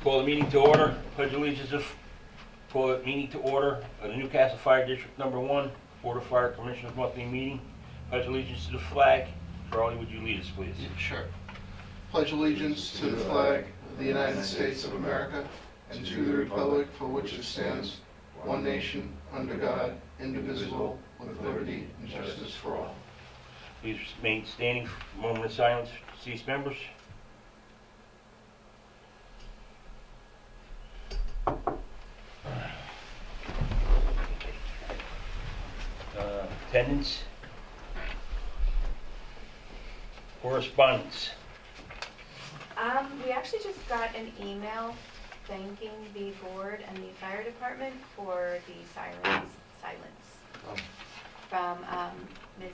Call the meeting to order. Pledge allegiance to call the meeting to order of the Newcastle Fire District No.1 Board of Fire Commissioners monthly meeting. Pledge allegiance to the flag. Charlie, would you lead us, please? Sure. Pledge allegiance to the flag of the United States of America and to the republic for which it stands, one nation, under God, indivisible, with liberty and justice for all. Please remain standing for a moment of silence for deceased members. Attendance. Correspondence. We actually just got an email thanking the board and the fire department for the silence from Ms.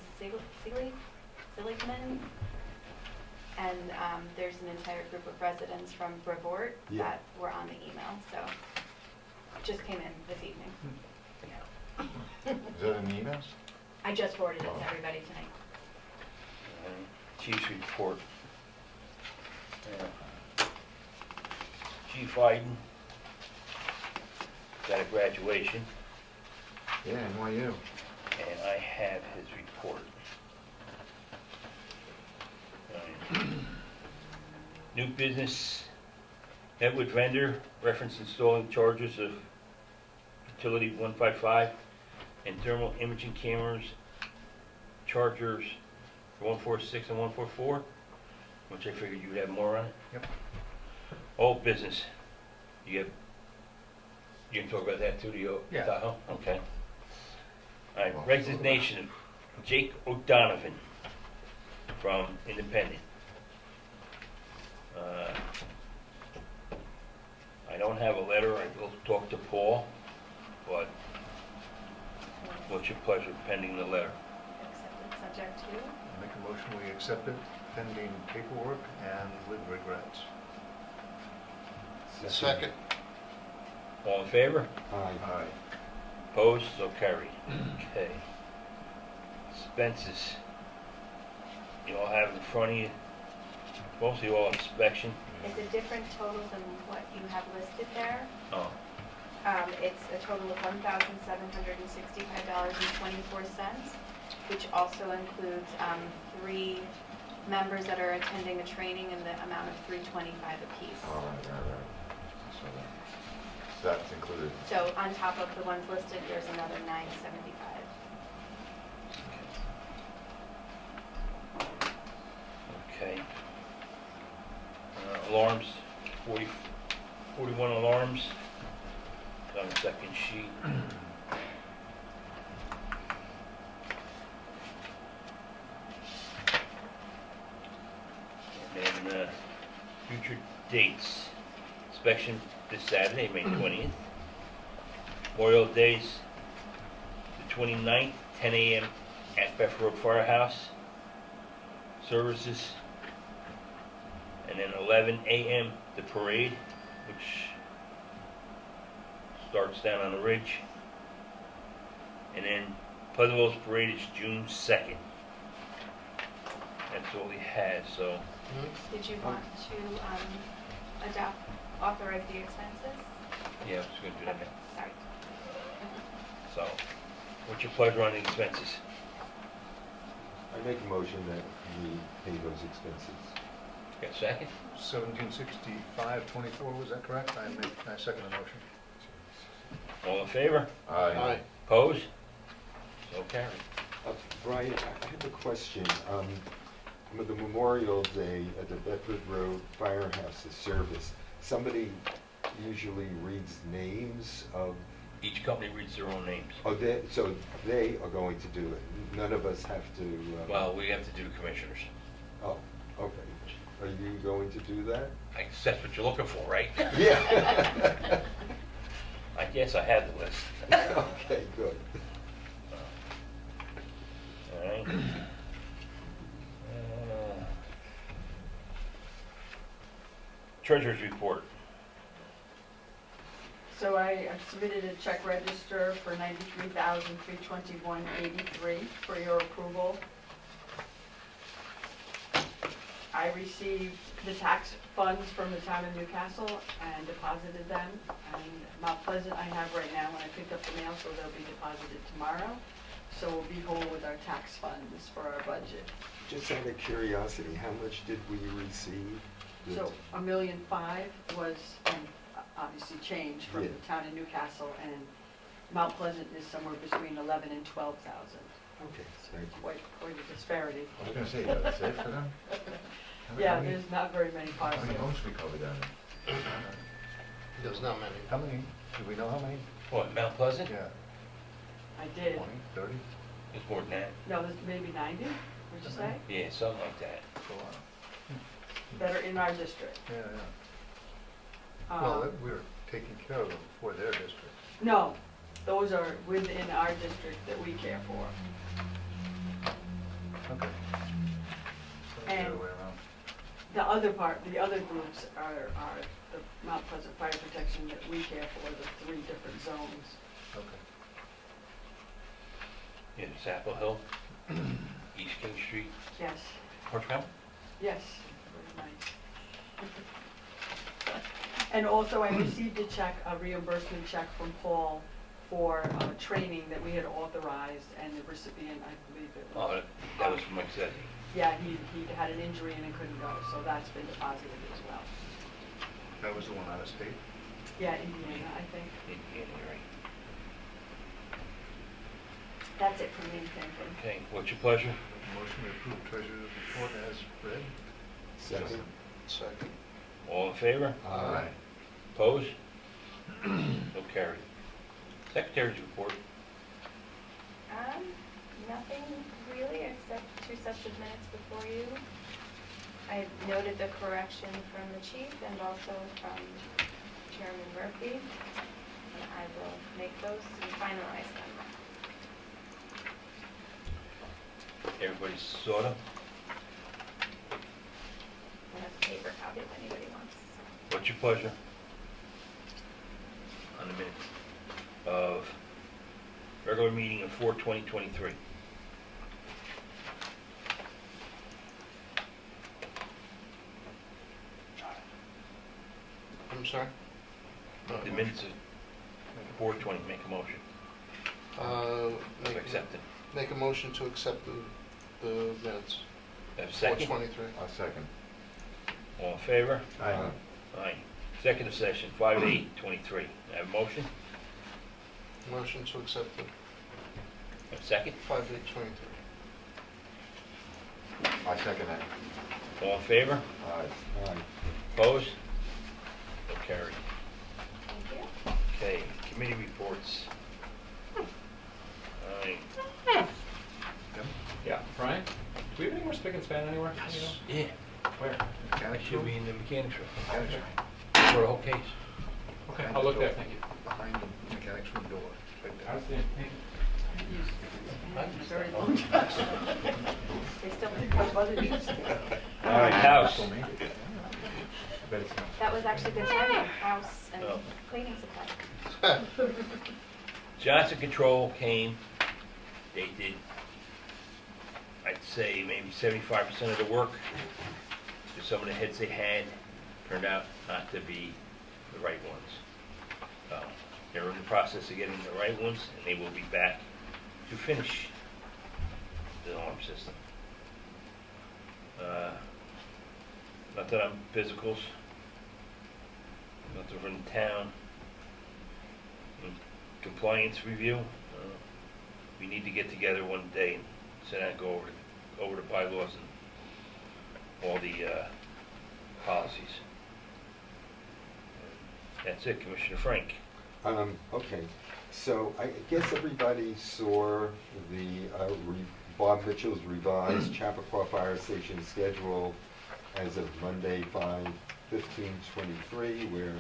Seligman. And there's an entire group of residents from Brevort that were on the email, so it just came in this evening. Is that in the emails? I just forwarded it to everybody tonight. Chief's report. Chief Iden got a graduation, Yeah, NYU. and I have his report. New business, Edward vendor, reference installing chargers of utility 155 and thermal imaging cameras, chargers for 146 and 144, which I figured you would have more on it. Yep. Old business, you can talk about that too, Yeah. Tahoe? Okay. All right, resignation of Jake O'Donovan from Independent. I don't have a letter. I will talk to Paul, but what's your pleasure pending the letter? Accepted subject to. Make a motion, we accept it pending paperwork and with regrets. Second. All in favor? Aye. Opposed? So carried. Okay. Expenses. You all have in front of you, mostly all inspection. It's a different total than what you have listed there. Oh, It's a total of $1,765.24, which also includes 3 members that are attending a training in the amount of $325 apiece. All right. So that's included. So on top of the ones listed, there's another $975. okay. Alarms, 41 alarms. On the second sheet. And then future dates. Inspection this Saturday, May 20th. Memorial Days, the 29th, 10 a.m. at Beth Road Firehouse. Services. And then 11 a.m. the parade, which starts down on the ridge. And then Pleasantville's parade is June 2nd. That's all he has, so. Did you want to authorize the expenses? Yeah, I was going to do that. Okay, sorry. So, what's your pleasure on the expenses? I make a motion that we pay those expenses. Got a second? 1765.24, was that correct? I second the motion. All in favor? Aye. Opposed? So carried. Brian, I have a question. With the Memorial Day at the Bedford Road Firehouse service, somebody usually reads names of... Each company reads their own names. Oh, so they are going to do it. None of us have to... Well, we have to do the commissioners. Oh, okay. Are you going to do that? I guess that's what you're looking for, right? Yeah. I guess I have the list. Okay, good. All right. Treasurer's report. So I submitted a check register for $93,321.83 for your approval. I received the tax funds from the town of Newcastle and deposited them. And Mount Pleasant I have right now when I picked up the mail, so they'll be deposited tomorrow. So we'll be whole with our tax funds for our budget. Just out of curiosity, how much did we receive? So $1.5 million was obviously changed from Yeah. the town of Newcastle, and Mount Pleasant is somewhere between 11 and 12,000. Okay, thank you. Quite a disparity. I was gonna say, that's it for them? Yeah, there's not very many How parcels. many homes we cover down there? There's not many. How many, do we know how many? What, Mount Pleasant? Yeah, I did. 20, 30? It's more than that. No, there's maybe 90, would you say, Yeah, something like that. So, that are in our district. yeah, yeah. Um, Well, we're taking care of them for their district. No, those are within our district that we care for. Okay. So the And- other way around. The other groups are the Mount Pleasant Fire Protection that we care for, the 3 different zones. Okay. In Sapple Hill, East King Street, Yes, Porch Mountain? yes, very nice. And also I received a check, a reimbursement check from Paul for training that we had authorized, and the recipient, I believe it was. Oh, that was from Mike Zeddy. Yeah, he had an injury and he couldn't go, so that's been deposited as well. That was the one out of state? Yeah, Indiana, I think. January. That's it for me, thank you. Okay, what's your pleasure? Motion to approve treasurer's report as read? Second? Second. All in favor? Aye. Opposed? So carried. Secretary's report. Nothing really except 2 sets of minutes before you. I noted the correction from the chief and also from Chairman Murphy, and I will make those and finalize them. Everybody saw them? I have a paper copy if anybody wants. What's your pleasure? On the minutes of regular meeting of 4/20/23. I'm sorry? The minutes of 4/20, make a motion to Make accept it. make a motion to accept the minutes. Have a second? 423. A second. All in favor? Aye. Aye. Executive session, 5/8/23. Have a motion? Motion to accept the Have a second? 5/8/23. I second that. All in favor? Aye. Aye. Opposed? So carried. Thank you. Okay, committee reports. Aye. Yeah, Brian, do we have any more spick and span anywhere? You know? Yeah, Where? I Mechanics should room? be in the mechanics room Mechanics room. for the whole case. Okay, I'll look there, thank you. Behind the mechanics room door, right there. Outstanding, thank you. It's very long time. They still pick up other news. All right, house. Still made it. I bet it's not. That was actually good timing, house and Oh. cleaning supply. Johnson Control came, they did, I'd say maybe 75% of the work. Because some of the heads they had turned out not to be the right ones. They're in the process of getting the right ones, and they will be back to finish the alarm system. Nothing on physicals, nothing from the town. Compliance review, we need to get together one day and sit down and go over the bylaws and all the policies. That's it, Commissioner Frank. Okay, so I guess everybody saw the Bob Mitchell's revised Chappaqua Fire Station schedule as of Monday, 5/15/23, where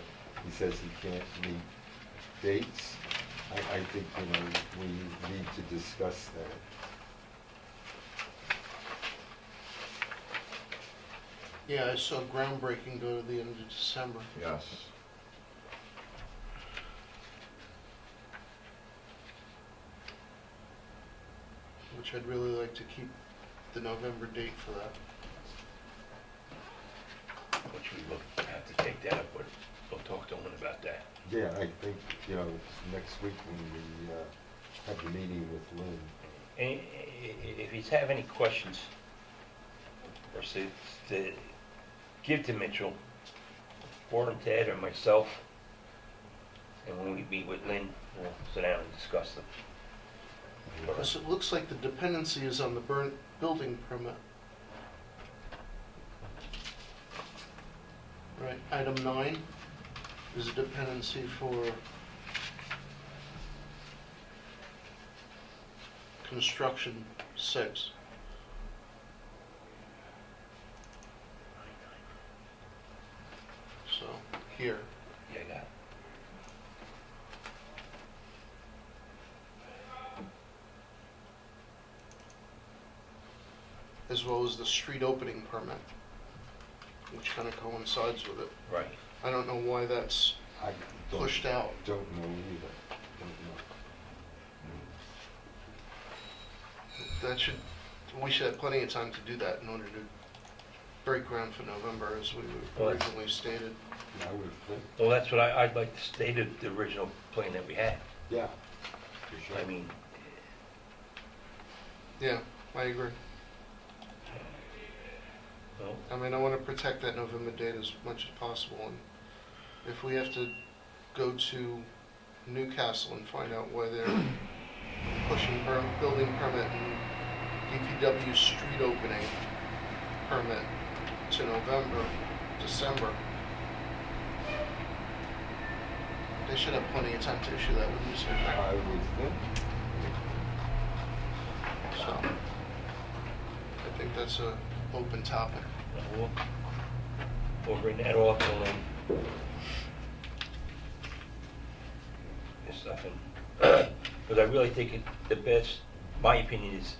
he says he can't meet dates. I think, we need to discuss that. Yeah, I saw groundbreaking go to the end of December. Yes. Which I'd really like to keep the November date for that. we will have to take that up, but we'll talk to him about that. Yeah, I think, next week when we have the meeting with Lynn. And if you have any questions, or to give to Mitchell, forward them to Ed or myself, and when we meet with Lynn, we'll sit down and discuss them. Because it looks like the dependency is on the building permit. Right, item 9 is a dependency for construction 6. So, here. Yeah, I got it. As well as the street opening permit, which kind of coincides with it. Right. I don't know why that's I don't- pushed out. Don't know either. Don't know. That should, we should have plenty of time to do that in order to break ground for November, as we Well, originally stated. I would think, Well, that's what I'd like to state, the original plan that we had. yeah, for sure. I mean, Yeah, I agree. well, I mean, I want to protect that November date as much as possible, and if we have to go to Newcastle and find out why they're pushing building permit and DPW street opening permit to November, December, they should have plenty of time to issue that, wouldn't you say? I would think. So, I think that's a open topic. we'll bring that off and this stuff in. Because I really think the best, my opinion is,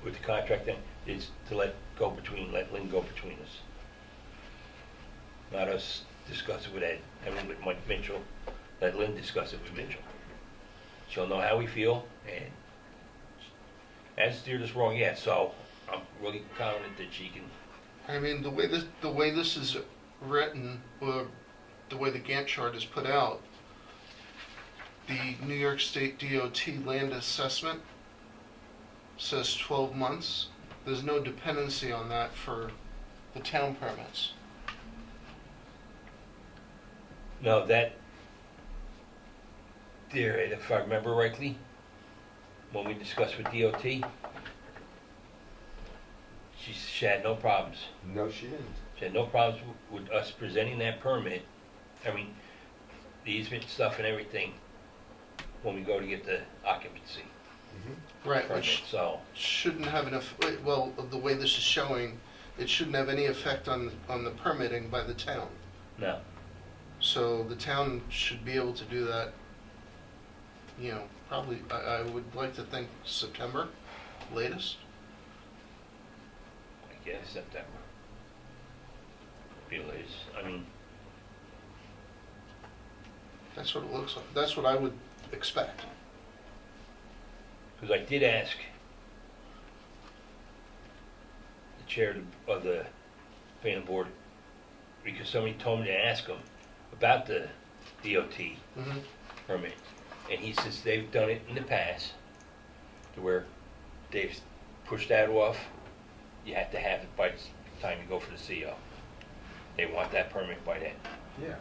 with the contract then, is to let Lynn go between us. Not us discuss it with Ed, with Mike Mitchell, let Lynn discuss it with Mitchell. She'll know how we feel, and hasn't steered us wrong yet, so I'm really confident that she can. I mean, the way this is written, or the way the Gantt chart is put out, the New York State DOT land assessment says 12 months. There's no dependency on that for the town permits. No, that, there, if I remember rightly, when we discussed with DOT, she had no problems. No, she didn't. She had no problems with us presenting that permit, the easement stuff and everything, when we go to get the occupancy Right, permit, which so, shouldn't have enough, well, the way this is showing, it shouldn't have any effect on the permitting by the town. no. So the town should be able to do that, probably, I would like to think September, latest. I guess September. Feel is, That's what it looks like. That's what I would expect. because I did ask the chair of the planning board, because somebody told me to ask him about the DOT Mm-hmm. permit. And he says they've done it in the past to where they've pushed that off. You have to have it by the time you go for the CO. They want that permit by then. Yeah.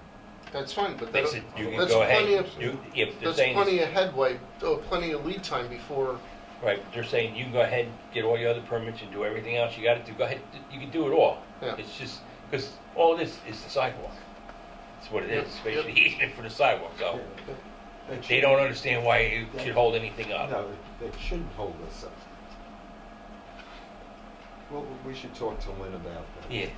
That's fine, but They that, said you can that's go plenty ahead. of, If they're that's saying, plenty of headway, plenty of lead time before. right, they're saying you can go ahead, get all your other permits and do everything else you gotta do. Go ahead, you can do it all. Yeah. It's just, because all it is the sidewalk. That's what it Yep, is, basically easement for the sidewalk, so. That They don't understand why it should hold anything up. No, that shouldn't hold us up. Well, we should talk to Lynn about that. Yeah.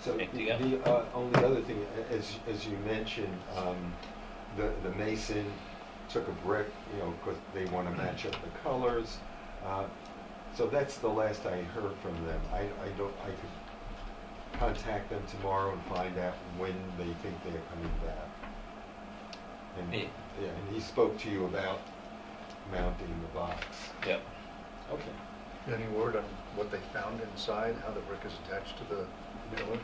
So Anything else? the only other thing, as you mentioned, the mason took a brick, because they want to match up the colors. So that's the last I heard from them. I could contact them tomorrow and find out when they think they're coming back. And, Yeah. yeah, and he spoke to you about mounting the box. Yep. Okay. Any word on what they found inside, how the brick is attached to the pillar?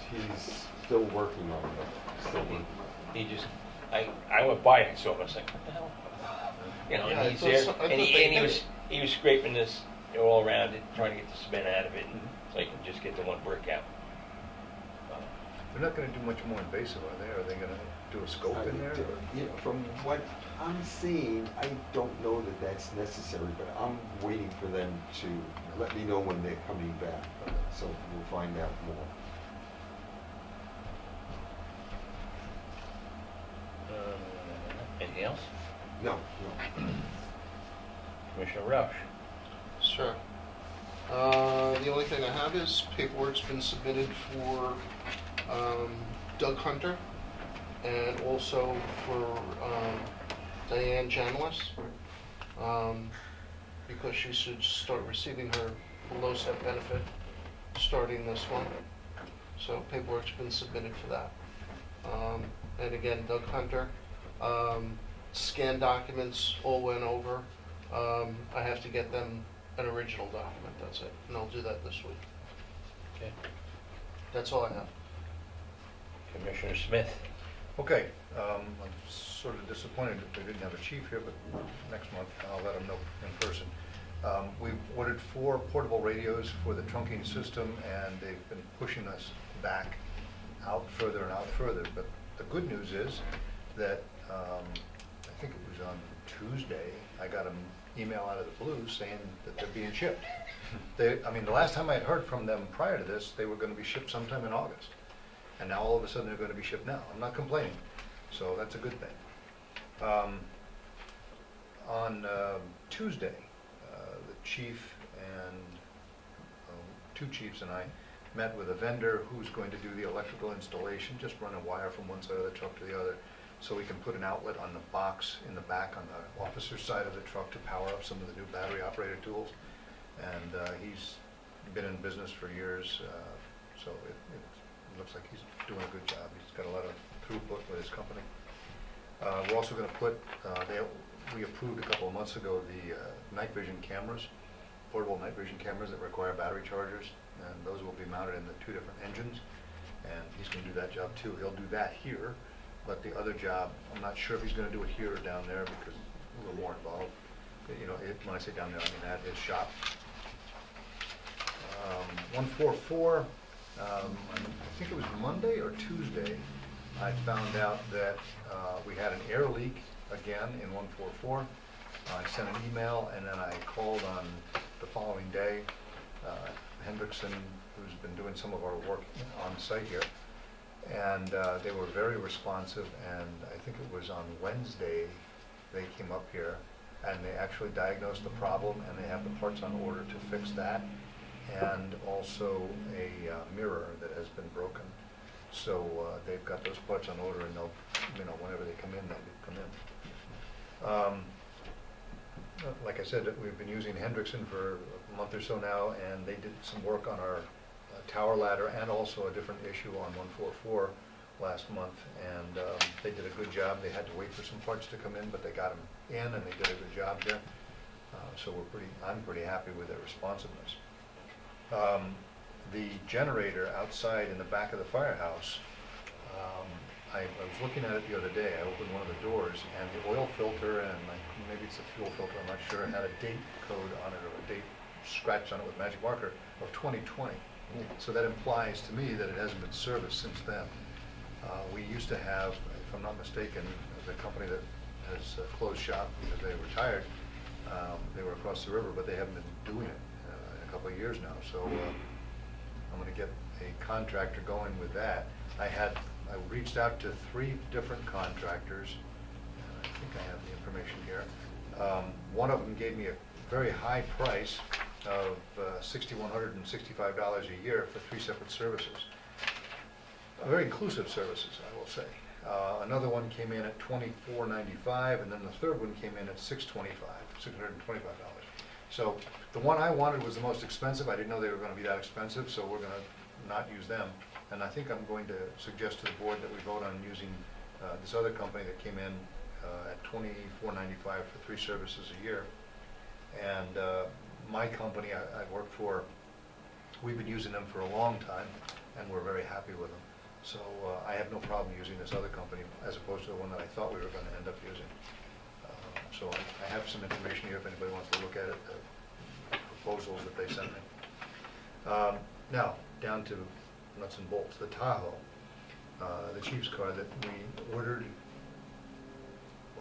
He's still working on it, still working on He just, I went by and saw him, I was like, what the hell? You know, Yeah, and I he's thought there, so- I and thought he, they and he had was, he was scraping this all around it, trying to get the cement out of it, and so he can just get the one brick out. They're not gonna do much more invasive, are they? Are they gonna do a it. scope in there? or- You know, from what I'm seeing, I don't know that that's necessary, but I'm waiting for them to let me know when they're coming back. So we'll find out more. Anything else? No, no. Commissioner Roush? Sure. The only thing I have is paperwork's been submitted for Doug Hunter and also for Diane Janlis, because she should start receiving her below-step benefit starting this month. So paperwork's been submitted for that. And again, Doug Hunter, scanned documents all went over. I have to get them an original document, that's it, and I'll do that this week. Okay. That's all I have. Commissioner Smith? Okay, I'm sort of disappointed that they didn't have a chief here, but next month I'll let them know in person. We've ordered 4 portable radios for the trunking system, and they've been pushing us back out further and out further. But the good news is that, I think it was on Tuesday, I got an email out of the blue saying that they're being shipped. I mean, the last time I had heard from them prior to this, they were gonna be shipped sometime in August. And now all of a sudden they're gonna be shipped now. I'm not complaining, so that's a good thing. On Tuesday, the chief and 2 chiefs and I met with a vendor who's going to do the electrical installation, just run a wire from one side of the truck to the other, so we can put an outlet on the box in the back on the officer's side of the truck to power up some of the new battery-operated tools. And he's been in business for years, so it looks like he's doing a good job. He's got a lot of throughput with his company. We're also going to put, we approved a couple of months ago the night vision cameras, portable night vision cameras that require battery chargers, and those will be mounted in the 2 different engines, and he's going to do that job too. He'll do that here, but the other job, I'm not sure if he's going to do it here or down there because a little more involved. You know, when I say down there, I mean at his shop. 144, I think it was Monday or Tuesday, I found out that we had an air leak again in 144. I sent an email and then I called on the following day. Hendrickson, who's been doing some of our work on site here, and they were very responsive, and I think it was on Wednesday they came up here and they actually diagnosed the problem, and they have the parts on order to fix that, and also a mirror that has been broken. So they've got those parts on order, and they'll, you know, whenever they come in, they'll come in. Like I said, we've been using Hendrickson for a month or so now, and they did some work on our tower ladder and also a different issue on 144 last month, and they did a good job. They had to wait for some parts to come in, but they got them in, and they did a good job there. So I'm pretty happy with their responsiveness. The generator outside in the back of the firehouse, I was looking at it the other day. I opened one of the doors, and the oil filter, and maybe it's the fuel filter, I'm not sure, had a date code on it, or a date scratched on it with magic marker of 2020. So that implies to me that it hasn't been serviced since then. We used to have, if I'm not mistaken, the company that has closed shop because they retired, they were across the river, but they haven't been doing it in a couple of years now. So I'm going to get a contractor going with that. I reached out to 3 different contractors, and I think I have the information here. One of them gave me a very high price of $6,165 a year for 3 separate services. Very inclusive services, I will say. Another one came in at $24.95, and then the third one came in at $625. So the one I wanted was the most expensive. I didn't know they were going to be that expensive, so we're going to not use them. And I think I'm going to suggest to the board that we vote on using this other company that came in at $24.95 for 3 services a year. And my company I work for, we've been using them for a long time, and we're very happy with them. So I have no problem using this other company as opposed to the one that I thought we were going to end up using. So I have some information here if anybody wants to look at it, the proposals that they sent me. Now, down to nuts and bolts. The Tahoe, the Chief's car that we ordered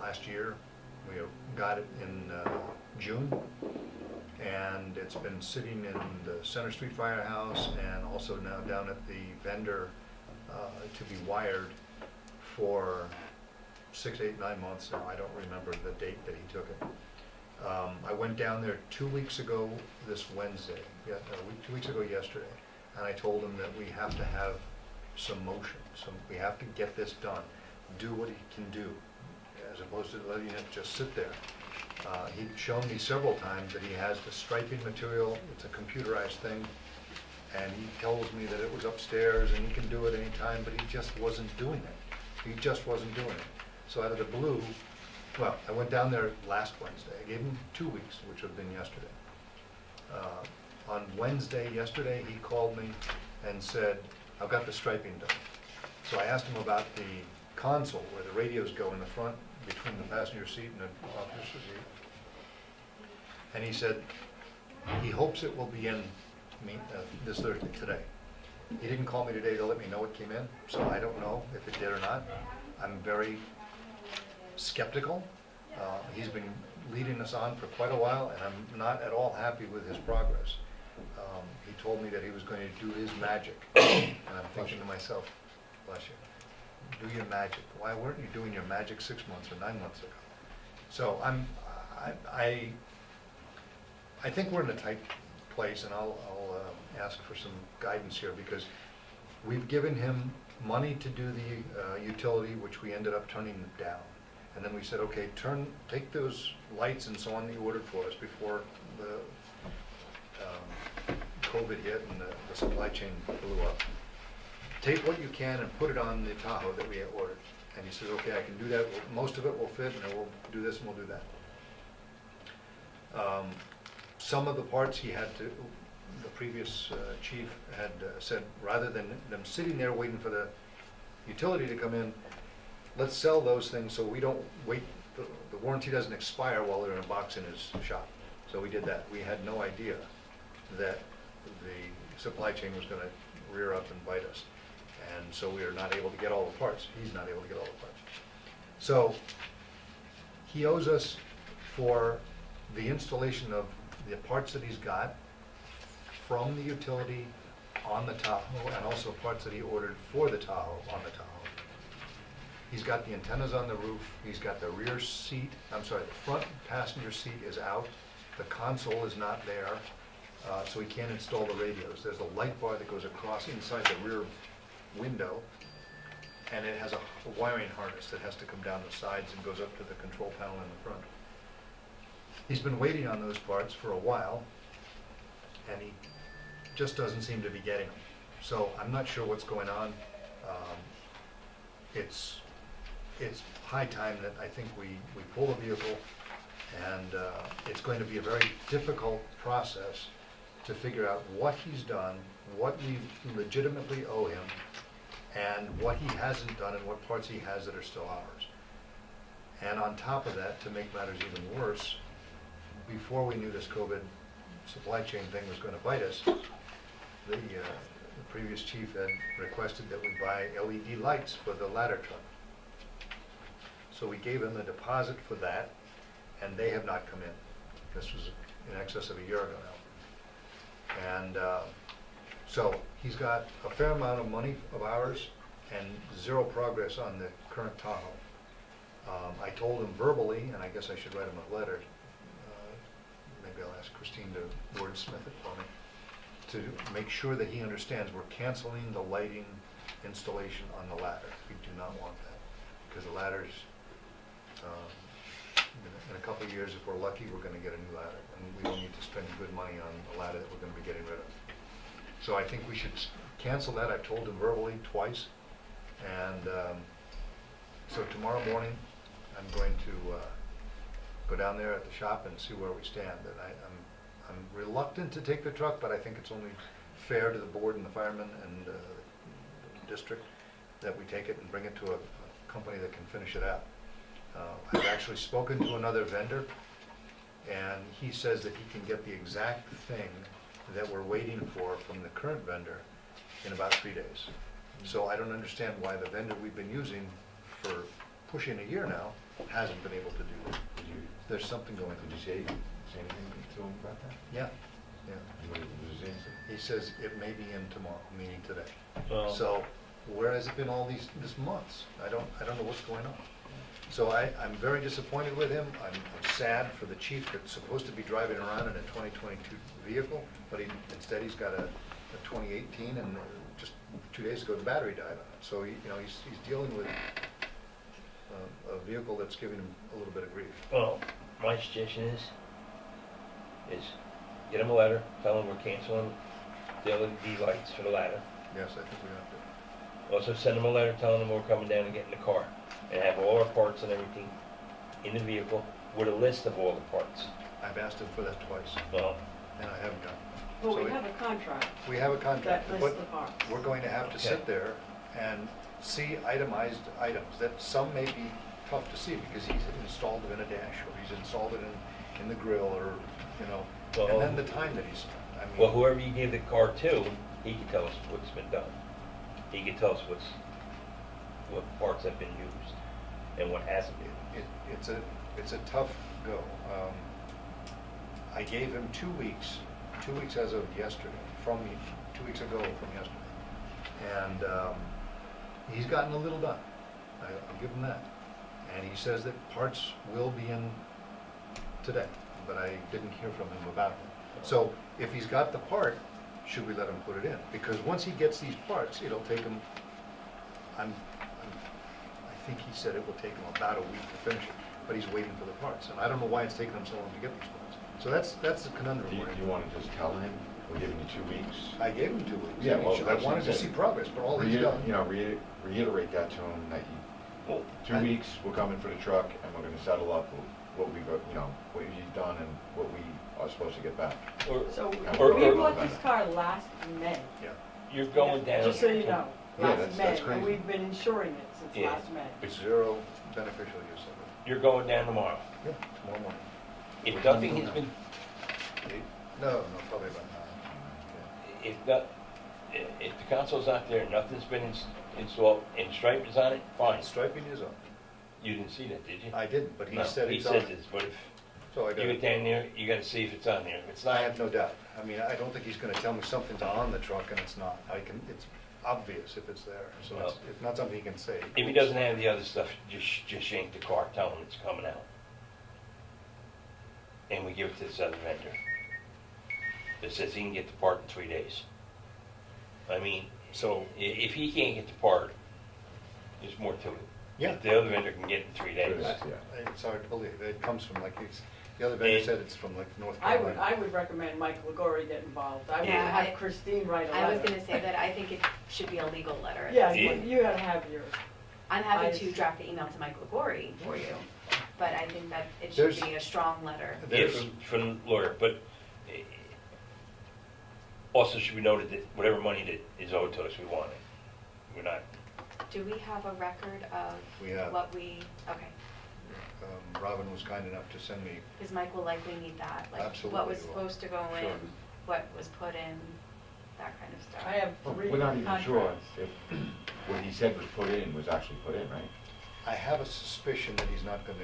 last year. We got it in June, and it's been sitting in the Center Street Firehouse and also now down at the vendor to be wired for 6, 8, 9 months now. I don't remember the date that he took it. I went down there 2 weeks ago this Wednesday, 2 weeks ago yesterday, and I told him that we have to have some motion. So we have to get this done, do what he can do, as opposed to letting it just sit there. He'd shown me several times that he has the striping material. It's a computerized thing, and he tells me that it was upstairs and he can do it anytime, but he just wasn't doing it. He just wasn't doing it. So out of the blue, well, I went down there last Wednesday. I gave him 2 weeks, which would have been yesterday. On Wednesday, yesterday, he called me and said, I've got the striping done. So I asked him about the console where the radios go in the front between the passenger seat and the officer's seat. And he said he hopes it will be in this Thursday, today. He didn't call me today to let me know it came in, so I don't know if it did or not. I'm very skeptical. He's been leading us on for quite a while, and I'm not at all happy with his progress. He told me that he was going to do his magic, and I'm thinking to myself, bless you, do your magic. Why weren't you doing your magic 6 months or 9 months ago? So I think we're in a tight place, and I'll ask for some guidance here, because we've given him money to do the utility, which we ended up turning down. And then we said, okay, take those lights and so on that you ordered for us before the COVID hit and the supply chain blew up. Take what you can and put it on the Tahoe that we had ordered. And he says, okay, I can do that. Most of it will fit, and then we'll do this and we'll do that. Some of the parts he had to, the previous chief had said, rather than them sitting there waiting for the utility to come in, let's sell those things so we don't wait, the warranty doesn't expire while they're in a box in his shop. So we did that. We had no idea that the supply chain was going to rear up and bite us. And so we are not able to get all the parts. He's not able to get all the parts. So he owes us for the installation of the parts that he's got from the utility on the Tahoe, and also parts that he ordered for the Tahoe on the Tahoe. He's got the antennas on the roof. He's got the rear seat, I'm sorry, the front passenger seat is out. The console is not there, so he can't install the radios. There's a light bar that goes across inside the rear window, and it has a wiring harness that has to come down the sides and goes up to the control panel in the front. He's been waiting on those parts for a while, and he just doesn't seem to be getting them. So I'm not sure what's going on. It's high time that I think we pull the vehicle, and it's going to be a very difficult process to figure out what he's done, what we legitimately owe him, and what he hasn't done and what parts he has that are still ours. And on top of that, to make matters even worse, before we knew this COVID supply chain thing was going to bite us, the previous chief had requested that we buy LED lights for the ladder truck. So we gave him the deposit for that, and they have not come in. This was in excess of a year ago now. And so he's got a fair amount of money of ours and zero progress on the current Tahoe. I told him verbally, and I guess I should write him a letter. Maybe I'll ask Christine to wordsmith it for me, to make sure that he understands we're canceling the lighting installation on the ladder. We do not want that, because the ladders, in a couple of years, if we're lucky, we're going to get a new ladder, and we don't need to spend good money on a ladder that we're going to be getting rid of. So I think we should cancel that. I've told him verbally twice, and so tomorrow morning I'm going to go down there at the shop and see where we stand. And I'm reluctant to take the truck, but I think it's only fair to the board and the firemen and the district that we take it and bring it to a company that can finish it out. I've actually spoken to another vendor, and he says that he can get the exact thing that we're waiting for from the current vendor in about 3 days. So I don't understand why the vendor we've been using for pushing a year now hasn't been able to do that. There's something going on. Did you say anything to him about that? Yeah, yeah. And what was his answer? He says it may be in tomorrow, meaning today. Well- So where has it been all this months? I don't know what's going on. So I'm very disappointed with him. I'm sad for the chief that's supposed to be driving around in a 2022 vehicle, but instead he's got a 2018, and just 2 days ago the battery died on it. So he's dealing with a vehicle that's giving him a little bit of grief. Well, my suggestion is get him a letter, tell him we're canceling the LED lights for the ladder. Yes, I think we have to. Also send him a letter telling him we're coming down and getting the car, and have all our parts and everything in the vehicle with a list of all the parts. I've asked him for that twice, Well, and I haven't gotten it. Well, So we have a contract We have a contract, that but lists the parts. we're going to have to Okay. sit there and see itemized items that some may be tough to see because he's installed it in a dash, or he's installed it in the grill, or, and then the time that he's spent. I mean, well, whoever you gave the car to, he can tell us what's been done. He can tell us what parts have been used and what hasn't been. It's a tough go. I gave him 2 weeks as of yesterday, 2 weeks ago from yesterday. And he's gotten a little done. I'll give him that. And he says that parts will be in today, but I didn't hear from him about them. So if he's got the part, should we let him put it in? Because once he gets these parts, it'll take him, I think he said it will take him about a week to finish it, but he's waiting for the parts. And I don't know why it's taking him so long to get these parts. So that's the conundrum Do we're in. you want to just tell him, we're giving you 2 weeks? I gave him 2 weeks. Yeah, well, I that's what wanted to I'm see saying. progress, but all he's done. Reiterate that to him, that Well, 2 weeks, we're coming for the truck, and we're gonna settle up what we got, what he's done and what we are supposed to get back. So Or- we or- bought this car last May. Yeah. You're going down. Just so you know, Yeah, last that's May, crazy. and we've been insuring it since Yeah. last May. It's zero beneficial use of it. You're going down tomorrow. Yeah, tomorrow morning. If nothing has been, No, probably about 9. if the console's not there, nothing's been installed, and stripe is on it, fine. Striping is up. You didn't see that, did you? I didn't, but he No, said he it's on. says this, but if So I you got get down there, you gotta see if it's on there. If it's I not, have no doubt. I mean, I don't think he's gonna tell me something's on the truck and it's not. It's obvious if it's there, so it's not something he can say. if he doesn't have the other stuff, just yank the car, tell him it's coming out. And we give it to this other vendor that says he can get the part in 3 days. I mean, So- if he can't get the part, there's more to it. Yeah. If the other vendor can get it in 3 days. Yeah. It's hard to believe. It comes from the other vendor And- said it's from North I Carolina. would recommend Mike Legori get involved. I would Yeah, have Christine write a letter. I was gonna say that I think it should be a legal letter. at Yeah, this you point. you gotta have yours. I'm happy I- to draft the email to Mike Legori for you, but I think that it should There's- be a strong letter. Yes, from the lawyer, but also should be noted that whatever money that is owed to us, we want it. We're not, Do we have a record of We have. what we, okay, Robin was kind enough to send me, because Mike will likely need that, like Absolutely what was will. supposed to go in, Sure. what was put in, that kind of stuff. I have Well, 3 We're not even sure contracts. if what he said was put in was actually put in, right? I have a suspicion that he's not gonna,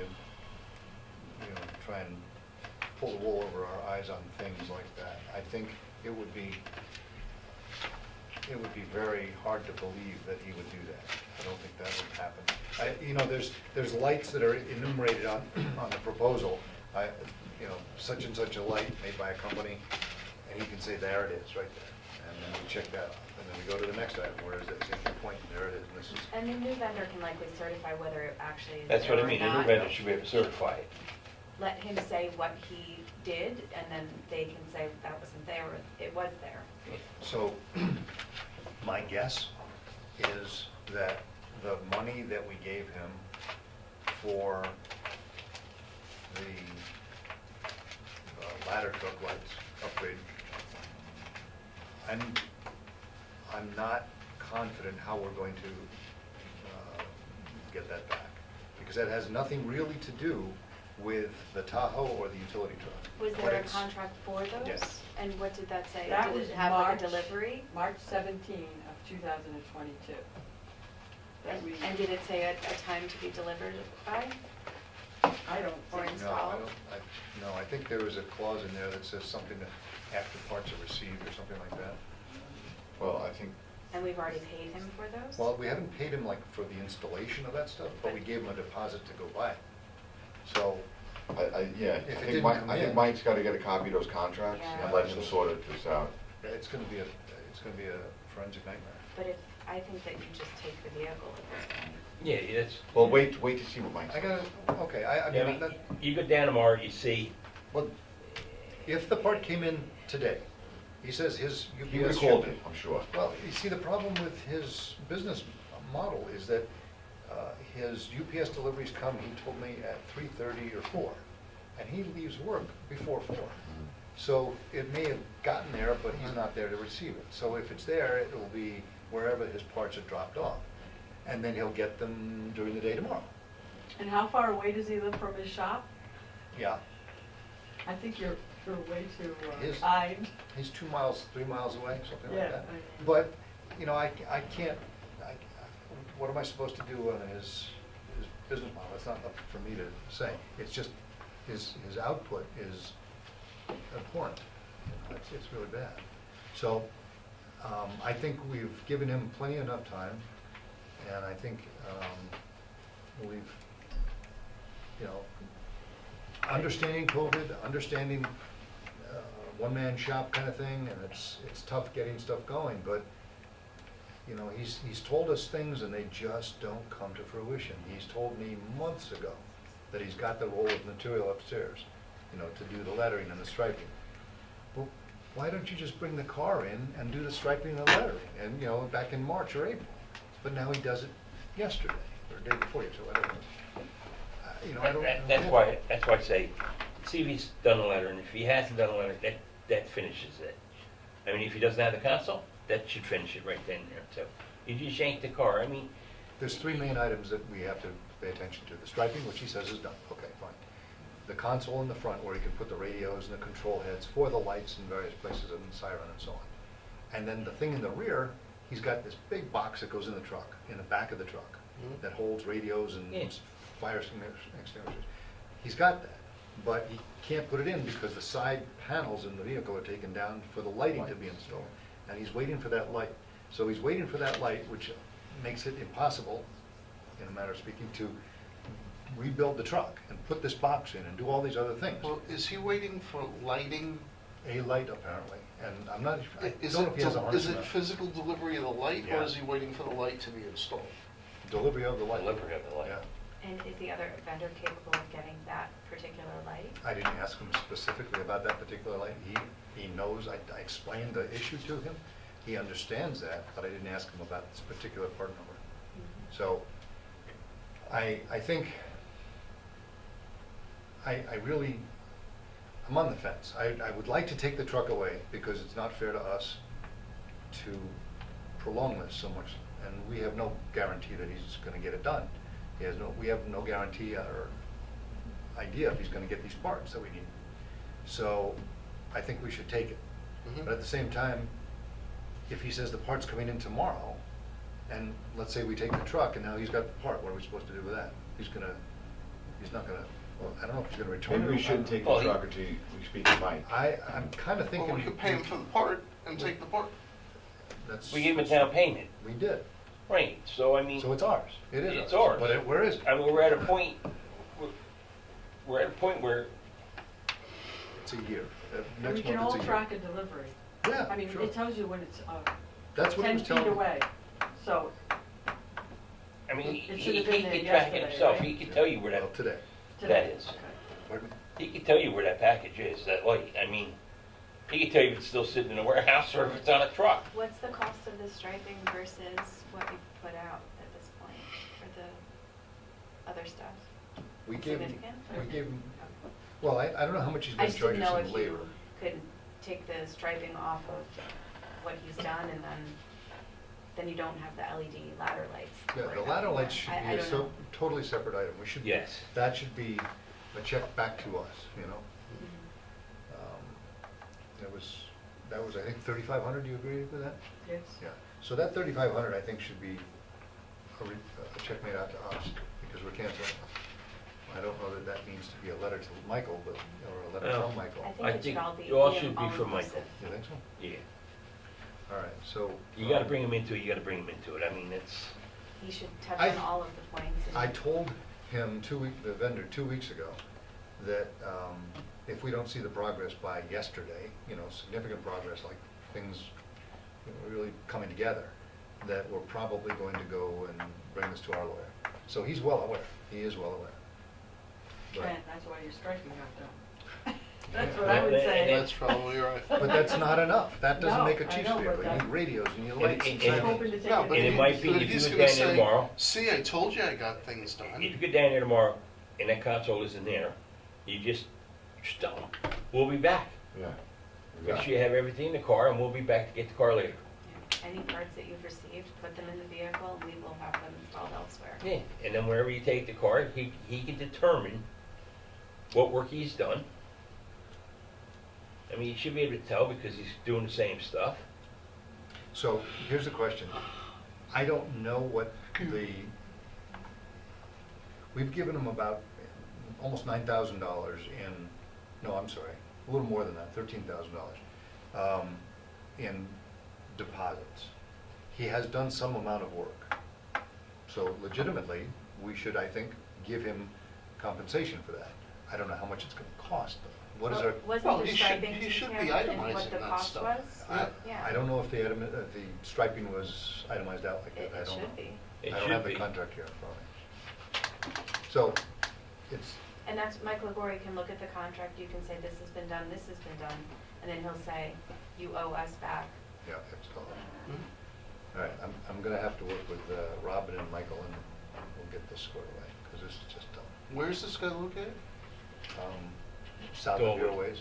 try and pull the wool over our eyes on things like that. I think it would be very hard to believe that he would do that. I don't think that would happen. There's lights that are enumerated on the proposal. Such and such a light made by a company, and he can say, there it is, right there. And then we check that off. And then we go to the next item, where is it? So you can point, there it is, and this is. And the new vendor can likely certify whether it actually is that's there what I or mean, the new not. vendor should be able to certify it. Let him say what he did, and then they can say that wasn't there, or it was there. So, my guess is that the money that we gave him for the ladder truck lights upgrade. I'm not confident how we're going to get that back, because that has nothing really to do with the Tahoe or the utility truck. Was But there a it's- contract for those? Yes. And what did that say? That Did was it have like March- a delivery? March 17 of 2022. That we, And did it say a time to be delivered by? I don't Or think, in- No, I Installed? don't, no, I think there was a clause in there that says something that after parts are received or something like that. Well, I think, And we've already paid him for those? Well, we haven't paid him like for the installation of that stuff, but we gave him a deposit to go buy it. So, yeah, If it I think didn't Mike, come I think in- Mike's gotta get a copy of those contracts Yeah. and let him sort it this out. it's gonna be a forensic nightmare. But if, I think that you just take the vehicle at this point. Yeah, that's, Well, wait to see what Mike I says. gotta, okay, I yeah, I mean, mean, you go down tomorrow, you see, well, if the part came in today, he says his UPS. He would've called shipment- it, I'm sure. Well, you see, the problem with his business model is that his UPS deliveries come, he told me, at 3:30 or 4, and he leaves work before 4. So it may have gotten there, but he's not there to receive it. So if it's there, it will be wherever his parts are dropped off, and then he'll get them during the day tomorrow. and how far away does he live from his shop? Yeah, I think you're way too His- kind. he's 2 miles, 3 miles away, something like Yeah, that. I mean- But, you know, I can't, what am I supposed to do on his business model? That's not up for me to say. It's just, his output is abhorrent. You know, it's really bad. So, I think we've given him plenty enough time, and I think, we've, you know, understanding COVID, understanding one-man shop kind of thing, and it's tough getting stuff going, but, you know, he's told us things and they just don't come to fruition. He's told me months ago that he's got the roll of material upstairs, you know, to do the lettering and the striping. Well, why don't you just bring the car in and do the striping and the lettering, and, you know, back in March or April? But now he does it yesterday, or the day before yesterday, whatever. You know, I don't. that's why I say, see if he's done a letter, and if he hasn't done a letter, that finishes it. I mean, if he doesn't have the console, that should finish it right then and there. So you just yank the car. I mean, There's 3 main items that we have to pay attention to. The striping, which he says is done, okay, fine. The console in the front where he can put the radios and the control heads for the lights in various places and the siren and so on. And then the thing in the rear, he's got this big box that goes in the truck, in the back of the truck, that holds radios and Yeah. fire extinguishers. He's got that, but he can't put it in because the side panels in the vehicle are taken down for the lighting to be installed. And he's waiting for that light. So he's waiting for that light, which makes it impossible, in a matter of speaking, to rebuild the truck and put this box in and do all these other things. Well, is he waiting for lighting? A light apparently, and I'm not, I Is don't know if he has a harness is or it not. physical delivery of the light, or Yeah. is he waiting for the light to be installed? Delivery of the light. Delivery of the light. Yeah. And is the other vendor capable of getting that particular light? I didn't ask him specifically about that particular light. He knows, I explained the issue to him. He understands that, but I didn't ask him about this particular part number. So, I think, I really, I'm on the fence. I would like to take the truck away because it's not fair to us to prolong this so much. And we have no guarantee that he's gonna get it done. We have no guarantee or idea if he's gonna get these parts that we need. So, I think we should take it. But at the same time, if he says the part's coming in tomorrow, and let's say we take the truck and now he's got the part, what are we supposed to do with that? He's not gonna, well, I don't know if he's gonna return it. Maybe we shouldn't take the Well, truck until we speak to Mike. I'm kinda thinking. Well, we could pay him for the part and take the part. That's. We gave him a down payment. We did. Right, so I mean. So it's ours. It is It's ours. But where is it? I mean, we're at a point where, It's a year. And Next we can month all it's a year. track a delivery. Yeah, I mean, sure. it tells you when it's That's what he 10 was telling feet me. away. So, I mean, It he should have been there can track it yesterday, himself. right? He can tell you where Well, today. that today. is. Okay. Pardon me? He can tell you where that package is, that light. I mean, he can tell you if it's still sitting in a warehouse or if it's on a truck. What's the cost of the striping versus what you put out at this point for the other stuff? We gave him, significant? we gave him, well, I don't know how much he's I gonna just charge didn't us know in if labor. you could take the striping off of what he's done and then you don't have the LED ladder lights. Yeah, that the we're ladder talking lights about. should I be a don't know. totally separate item. We should, Yes. that should be a check back to us, you know? Mhm. That was, I think, 3,500, do you agree with that? Yes. Yeah, so that 3,500, I think, should be a check made out to us, because we're canceling. I don't know that that needs to be a letter to Michael, but, or a letter No. from Michael. I I think it think should all be. it all should be from all-inclusive. Michael. You think so? Yeah. All right, so. You gotta bring him into it, you gotta bring him into it. I mean, it's, He should touch I- on all of the points. and- I told him the vendor 2 weeks ago, that if we don't see the progress by yesterday, you know, significant progress, like things really coming together, that we're probably going to go and bring this to our lawyer. So he's well aware, he is well aware. But- And that's why you're striking out done. That's what I would Well, say. That's probably right. But that's not enough, that doesn't No, make a I chief's know, vehicle, but you need that- radios, you need And- lights. and- I'm and- hoping to take No, it. but And it he- might be but if he's you go gonna down there say, tomorrow- see, I told you I got things if you done. get down there tomorrow and that console isn't there, you just tell him, we'll be back. Yeah. Make sure you have everything in the car and we'll be back to get the car later. Yeah. Any parts that you've received, put them in the vehicle and we will have them installed elsewhere. Yeah, and then wherever you take the car, he can determine what work he's done. I mean, you should be able to tell because he's doing the same stuff. So, here's the question. I don't know what we've given him about almost $9,000 in, no, I'm sorry, a little more than that, $13,000 in deposits. He has done some amount of work. So legitimately, we should, I think, give him compensation for that. I don't know how much it's gonna cost, though. What is our, Wasn't Well, the he should- striping he taken should care be of and itemizing what the that cost stuff. was? Yeah. I don't know if the striping was itemized out like that, I It don't know. should be. It I don't should have the be. contract here in front of me. So, it's, And that's, Mike Legori can look at the contract, you can say, this has been done, this has been done, and then he'll say, you owe us back. yeah, it's all. Hmm? All right, I'm gonna have to work with Robin and Michael, and we'll get this squared away, because this is just dumb. Where's this guy located? South of Doorway. your ways.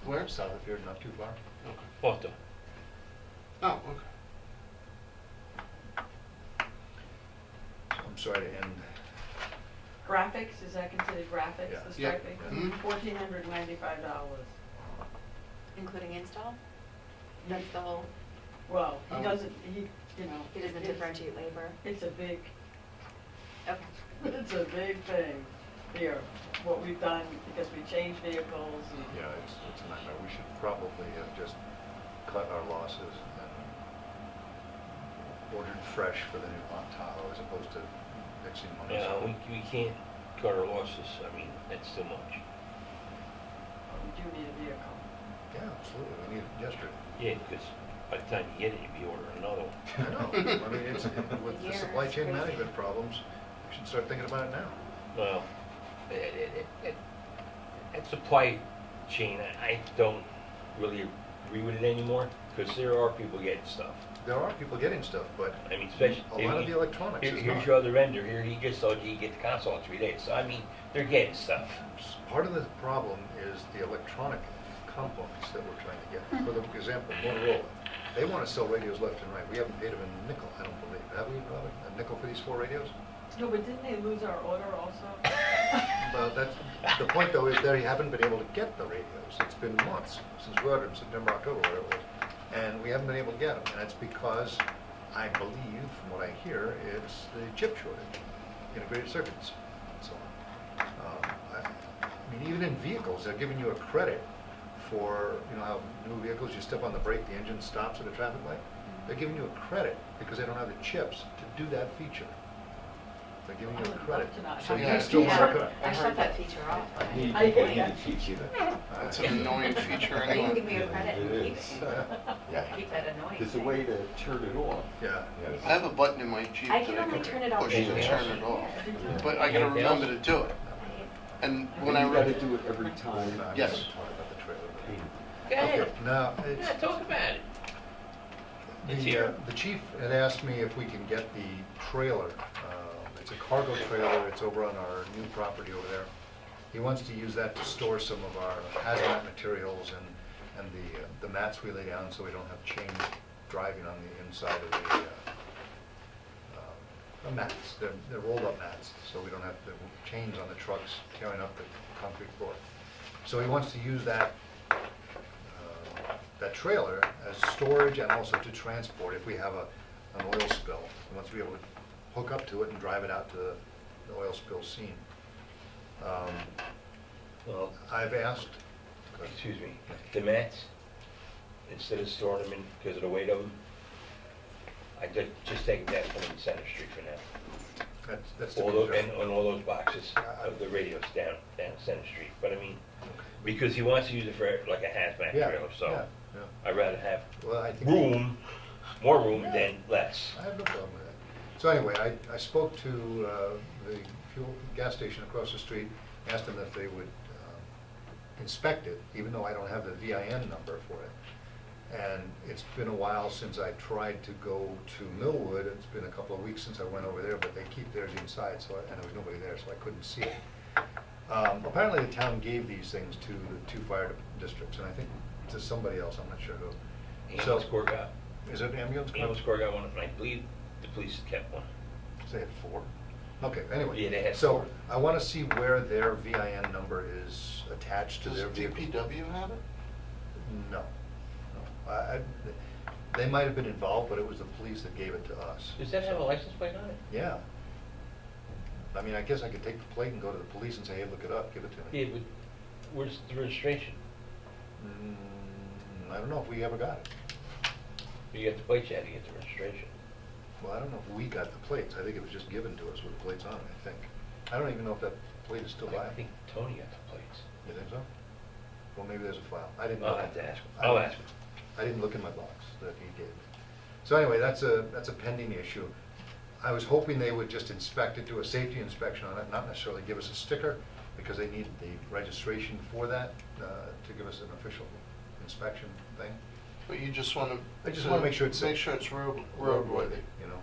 Where? South of here, not too far. Otto. Oh, okay. I'm sorry to end. Graphics, is that considered graphics, Yeah. the Yeah. striping? Mhm. $1,495. Including install? That's the whole, Well, he Oh. doesn't, he doesn't it's- differentiate labor? It's a big, Okay. it's a big thing here, what we've done, because we changed vehicles and. Yeah, it's a nightmare. We should probably have just cut our losses and ordered fresh for the new Tahoe as opposed to mixing money. Yeah, we can't cut our losses, I mean, that's too much. We do need a vehicle. Yeah, absolutely. We need it yesterday. Yeah, because by the time you get it, you'll be ordering another one. I know. I mean, it's, with the Yeah, supply it's chain crazy. management problems, we should start thinking about it now. Well, that supply chain, I don't really agree with it anymore, because there are people getting stuff. There are people getting stuff, but I mean, especially. a lot of the electronics is Here's not. your other vendor here, he just told you you get the console in 3 days, so I mean, they're getting stuff. Part of the problem is the electronic components that we're trying to get. For the example, Motorola, they want to sell radios left and right. We haven't paid them a nickel, I don't believe. Have we, Robin? A nickel for these 4 radios? No, but didn't they lose our order also? Well, that's, the point though is they haven't been able to get the radios. It's been months since we ordered them, September, October, whatever it was. And we haven't been able to get them. And that's because, I believe, from what I hear, it's the chip shortage, integrated circuits, and so on. I mean, even in vehicles, they're giving you a credit for, you know how new vehicles, you step on the brake, the engine stops at a traffic light? They're giving you a credit because they don't have the chips to do that feature. They're giving you I a would credit. love to not So have you that still feature. want to. I shut that feature off. I hate that. That's an annoying feature Or you can give anyway. me a credit and It keep is. it. Yeah. Keep that annoying There's a thing. way to turn it off. Yeah. Yes. I have a button in my Jeep I that can I only turn it off. push to Anything turn else? it off. Yeah. But I gotta Anything remember else? to do it. And when I You gotta read, do it every time. I'm Yes. gonna talk about the trailer. Pain. Go ahead. Okay, now, it's, Yeah, talk about it. It's here. the chief had asked me if we can get the trailer, it's it's a cargo trailer, it's over on our new property over there. He wants to use that to store some of our hazmat materials and the mats we lay down so we don't have chains driving on the inside of the mats. They're rolled up mats, so we don't have the chains on the trucks carrying up the concrete floor. So he wants to use that trailer as storage and also to transport if we have an oil spill. He wants to be able to hook up to it and drive it out to the oil spill scene. Well, I've asked, excuse me, the mats, instead of storing them in because of the weight of them, I just take that from Center Street for now. that's the All those, concern. and on all those boxes of the radios down Center Street. But I mean, because he wants to use it for like a hazmat Yeah, trailer, so yeah, yeah. I'd rather have Well, I think more room Yeah. than less. I have no problem with that. So anyway, I spoke to the gas station across the street, asked them if they would inspect it, even though I don't have the VIN number for it. And it's been a while since I tried to go to Millwood. It's been a couple of weeks since I went over there, but they keep theirs inside, so and there was nobody there, so I couldn't see it. Apparently, the town gave these things to the 2 fire districts, and I think to somebody else, I'm not sure who. Ambulance Corps got, Is it ambulance? Ambulance Corps got one, and I believe the police kept one. They had 4? Okay, anyway. Yeah, they had So 4. I want to see where their VIN number is attached to Does their vehicle. DPW have it? No. No. They might have been involved, but it was the police that gave it to us. Does that have a license plate on it? Yeah. I mean, I guess I could take the plate and go to the police and say, hey, look it up, give it to me. Yeah, but where's the registration? I don't know if we ever got it. You get the plates, you had to get the registration. Well, I don't know if we got the plates. I think it was just given to us with the plates on it, I think. I don't even know if that plate is still I live. think Tony got the plates. You think so? Well, maybe there's a file. I didn't. I'll look. have to ask him. I I'll didn't- ask him. I didn't look in my box that he gave me. So anyway, that's a pending issue. I was hoping they would just inspect it, do a safety inspection on it, not necessarily give us a sticker, because they need the registration for that, to give us an official inspection thing. But you just want to. I just wanna make sure it's Make sure it's roadworthy. You know,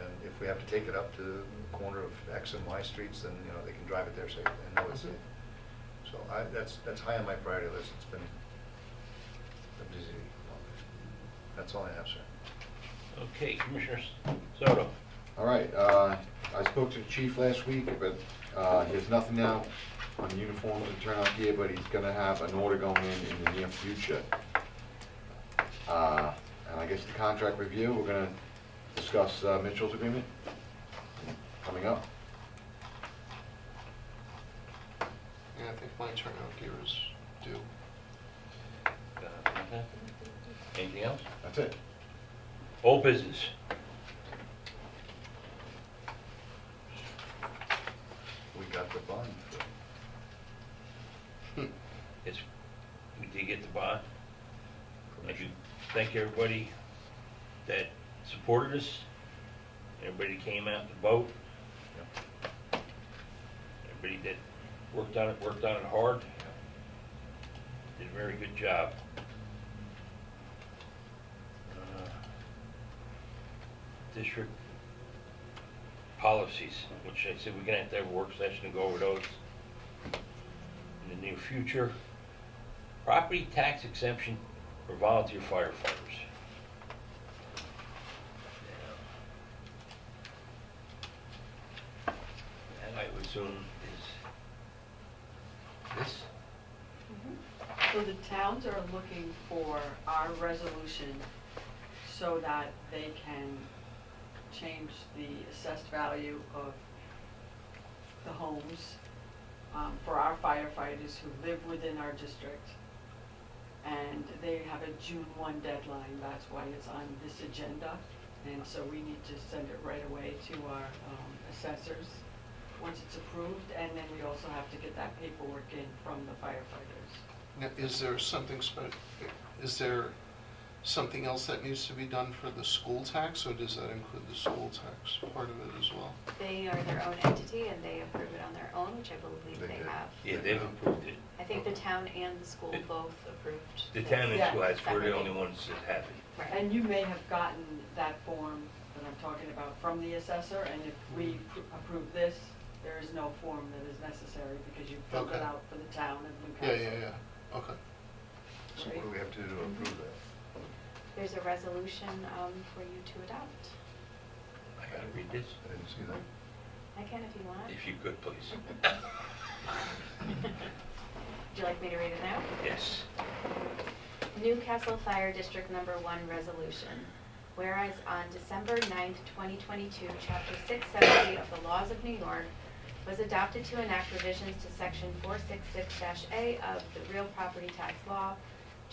and if we have to take it up to the corner of X and Y streets, then, you know, they can drive it there safely and know it's safe. So that's high on my priority list. It's been a busy month. That's all I have, sir. Okay, Commissioner Soto. All right, I spoke to the chief last week, but he has nothing now on uniforms and turnout gear, but he's gonna have an order going in the near future. And I guess the contract review, we're gonna discuss Mitchell's agreement coming up. Yeah, I think my turnout gear is due. Anything else? That's it. Old business. We got the bond. It's, we did get the bond. I do thank everybody that supported us, everybody that came out to vote, everybody that worked on it hard, did a very good job. District policies, which I said we're gonna have to have a work session to go over those in the near future. Property tax exemption for volunteer firefighters. And I would assume is this. So the towns are looking for our resolution so that they can change the assessed value of the homes for our firefighters who live within our district. And they have a June 1 deadline, that's why it's on this agenda. And so we need to send it right away to our assessors once it's approved. And then we also have to get that paperwork in from the firefighters. Now, is there something else that needs to be done for the school tax, or does that include the school tax part of it as well? They are their own entity and they approve it on their own, which I believe They they did. have. Yeah, they've approved it. I think the town and the school both approved. The this town and Yeah. school, we're the separately. only ones that have it. Right. And you may have gotten that form that I'm talking about, from the assessor, and if we approve this, there is no form that is necessary because you filled it Okay. out for the town of Yeah, Newcastle. yeah. Okay. So what do we have to do to approve that? There's a resolution for you to adopt. I gotta read this, I didn't see that. I can if you want. if you could, please. Would you like me to read it now? Yes. Newcastle Fire District Number 1 Resolution. Whereas on December 9th, 2022, Chapter 670 of the Laws of New York was adopted to enact revisions to Section 466-A of the Real Property Tax Law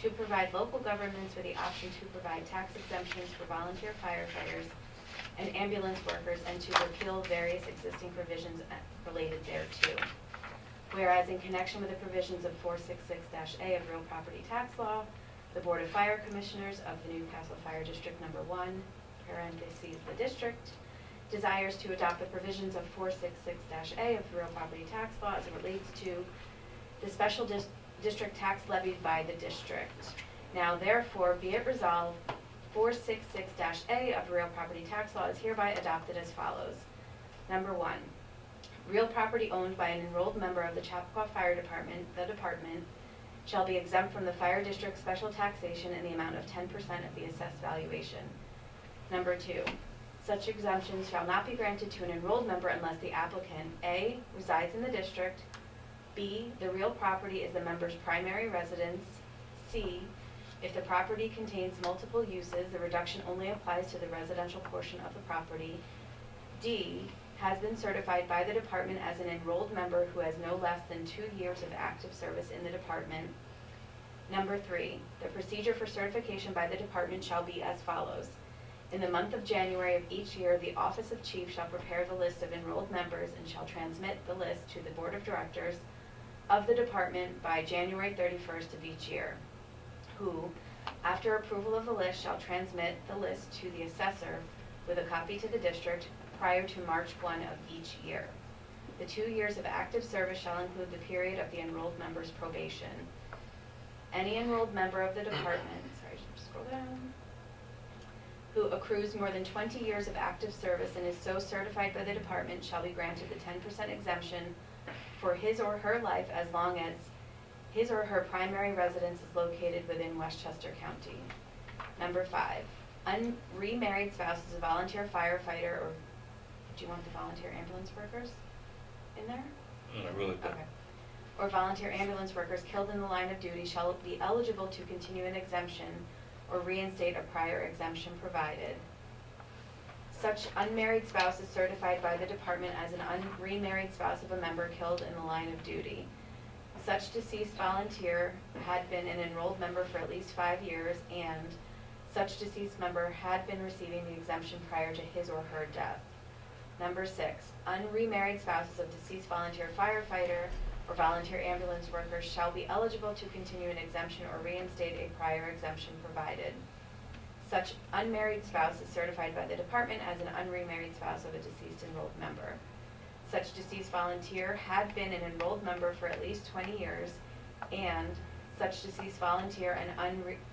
to provide local governments with the option to provide tax exemptions for volunteer firefighters and ambulance workers, and to repeal various existing provisions related thereto. Whereas in connection with the provisions of 466-A of Real Property Tax Law, the Board of Fire Commissioners of the Newcastle Fire District Number 1, parentheses, the district, desires to adopt the provisions of 466-A of the Real Property Tax Law as it relates to the special district tax levied by the district. Now therefore, be it resolved, 466-A of the Real Property Tax Law is hereby adopted as follows. Number 1, real property owned by an enrolled member of the Chappaqua Fire Department, the department, shall be exempt from the fire district special taxation in the amount of 10% of the assessed valuation. Number 2, such exemptions shall not be granted to an enrolled member unless the applicant, A, resides in the district, B, the real property is the member's primary residence, C, if the property contains multiple uses, the reduction only applies to the residential portion of the property, D, has been certified by the department as an enrolled member who has no less than 2 years of active service in the department. Number 3, the procedure for certification by the department shall be as follows. In the month of January of each year, the Office of Chief shall prepare the list of enrolled members and shall transmit the list to the Board of Directors of the department by January 31st of each year, who, after approval of the list, shall transmit the list to the assessor with a copy to the district prior to March 1 of each year. The 2 years of active service shall include the period of the enrolled member's probation. Any enrolled member of the department, sorry, just scroll down, who accrues more than 20 years of active service and is so certified by the department shall be granted the 10% exemption for his or her life as long as his or her primary residence is located within Westchester County. Number 5, unremarried spouses of volunteer firefighter, or do you want the volunteer ambulance workers in there? I really don't. Okay. Or volunteer ambulance workers killed in the line of duty shall be eligible to continue an exemption or reinstate a prior exemption provided. Such unmarried spouse is certified by the department as an unremarried spouse of a member killed in the line of duty. Such deceased volunteer had been an enrolled member for at least 5 years, and such deceased member had been receiving the exemption prior to his or her death. Number 6, unremarried spouses of deceased volunteer firefighter or volunteer ambulance workers shall be eligible to continue an exemption or reinstate a prior exemption provided. Such unmarried spouse is certified by the department as an unremarried spouse of a deceased enrolled member. Such deceased volunteer had been an enrolled member for at least 20 years, and such deceased volunteer and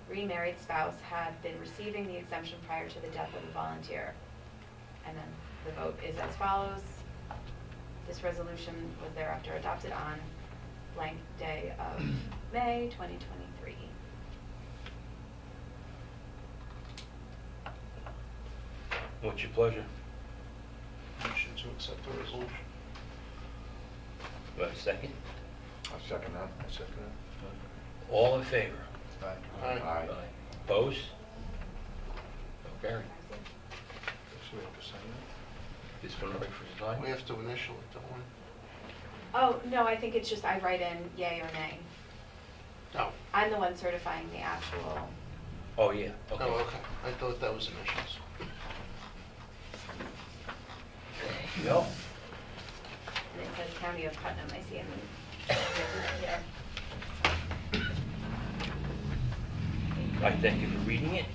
unremarried spouse had been receiving the exemption prior to the death of the volunteer. And then the vote is as follows. This resolution was thereafter adopted on blank day of May 2023. What's your pleasure? Motion to accept the resolution. Do I have a second? I'll second that. I second that. All in favor? Aye. Aye. Opposed? So carried. So we have to sign that? This one right for sign? We have to initial it, don't we? Oh, no, I think it's just I write in yay or nay. No. I'm the one certifying the actual. Oh, yeah, Oh, okay. okay. I thought that was initials. There you go. It says County of Putnam, I see it. Yeah. I thank you for reading it.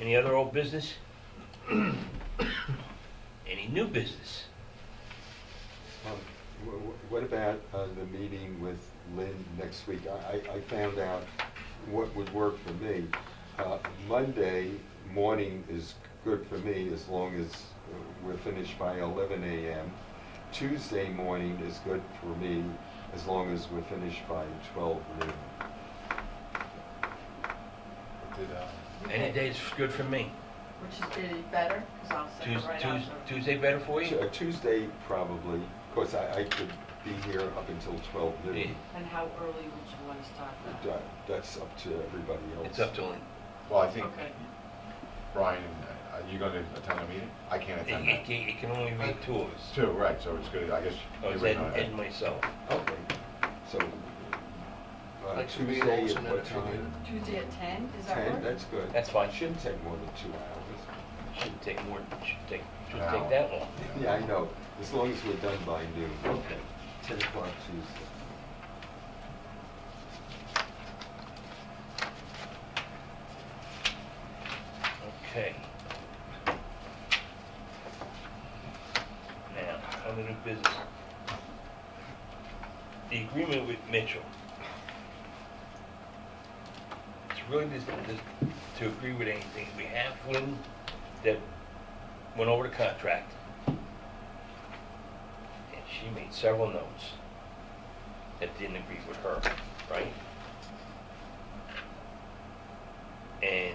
Any other old business? Any new business? What about the meeting with Lynn next week? I found out what would work for me. Monday, morning is good for me as long as we're finished by 11 a.m. Tuesday morning is good for me as long as we're finished by 12 noon. Any day's good for me. Which is better, because I'll send it right out. Tuesday better for you? Tuesday probably, because I could be here up until 12 Yeah. noon. And how early would you want to start that? That's up to everybody else. It's up to Lynn. Well, I think, Okay. Brian, are you gonna attend the meeting? I can't attend that. It can only be two of us. Two, right, so it's good, I guess. Oh, it's you Ed would know and myself. Okay, so I can be an Tuesday at alternate what if you need time? Tuesday at 10, is that 10, work? that's good. That's fine. Shouldn't take more than 2 hours. Shouldn't take more, shouldn't take Wow. that long. Yeah, I know, as long as we're done by noon. Okay, 10 o'clock Tuesday. Okay. Now, on the new business. The agreement with Mitchell. It's really just to agree with anything. We have one that went over the contract. And she made several notes that didn't agree with her, right? And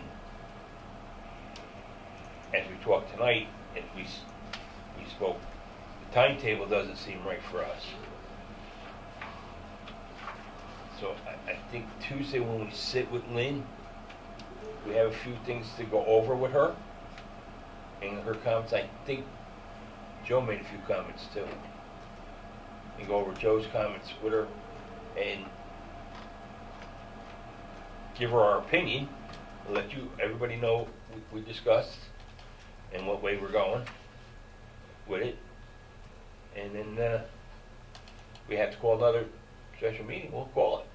as we talked tonight, and we spoke, the timetable doesn't seem right for us. So I think Tuesday when we sit with Lynn, we have a few things to go over with her. And her comments, I think Joe made a few comments too. And go over Joe's comments with her and give her our opinion, let everybody know we discussed and what way we're going with it. And then we have to call another special meeting, we'll call it.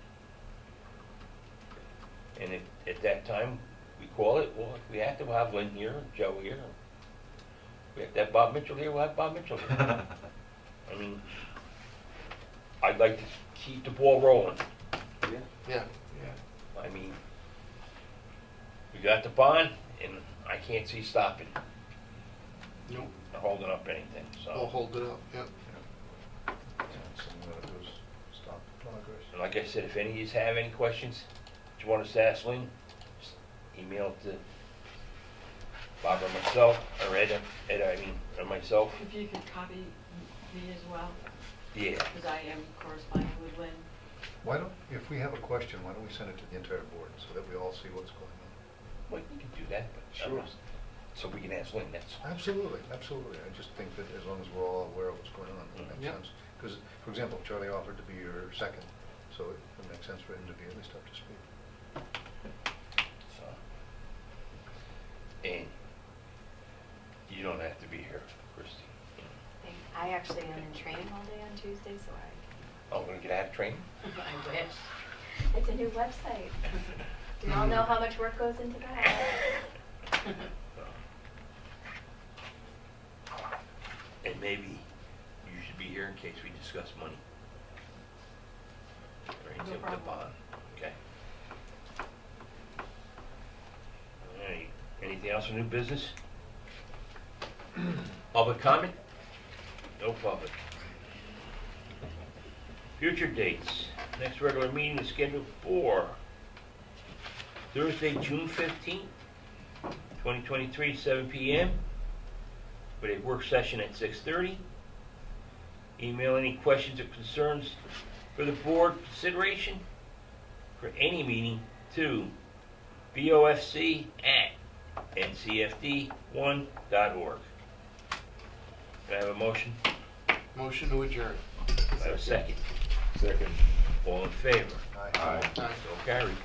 And at that time, we call it, well, if we have to, we'll have Lynn here, Joe here. If we have to have Bob Mitchell here, we'll have Bob Mitchell here. I mean, I'd like to keep the ball rolling. Yeah. Yeah. I mean, we got the bond, and I can't see stopping, Nope. or holding up anything, I'll so. hold it up, yep. Something that goes, stop the progress. And like I said, if any of you have any questions that you want us to ask Lynn, just email it to Bob or myself, or or myself. If you could copy me as well, Yeah. because I am corresponding with Lynn. Why don't, if we have a question, why don't we send it to the entire board so that we all see what's going on? Well, you can do that, but. Sure. So we can ask Lynn, that's. Absolutely, absolutely. I just think that as long as we're all aware of what's going on, it makes Yep. sense. Because, for example, Charlie offered to be your second, so it would make sense for him to be at least up to speed. So. And you don't have to be here, Christie. I actually am in training all day on Tuesday, so Oh, we're gonna get out of training? I wish. It's a new website. We all know how much work goes into that. And maybe you should be here in case we discuss money. Or anything with the problem. bond, okay? All right, anything else for new business? Public comment? No public. Future dates. Next regular meeting is scheduled for Thursday, June 15th, 2023, 7 p.m. with a work session at 6:30. Email any questions or concerns for the board consideration for any meeting to bofc@ncfd1.org. Can I have a motion? Motion to adjourn. I have a second. Second. All in favor? Aye. Aye. Aye. So carried.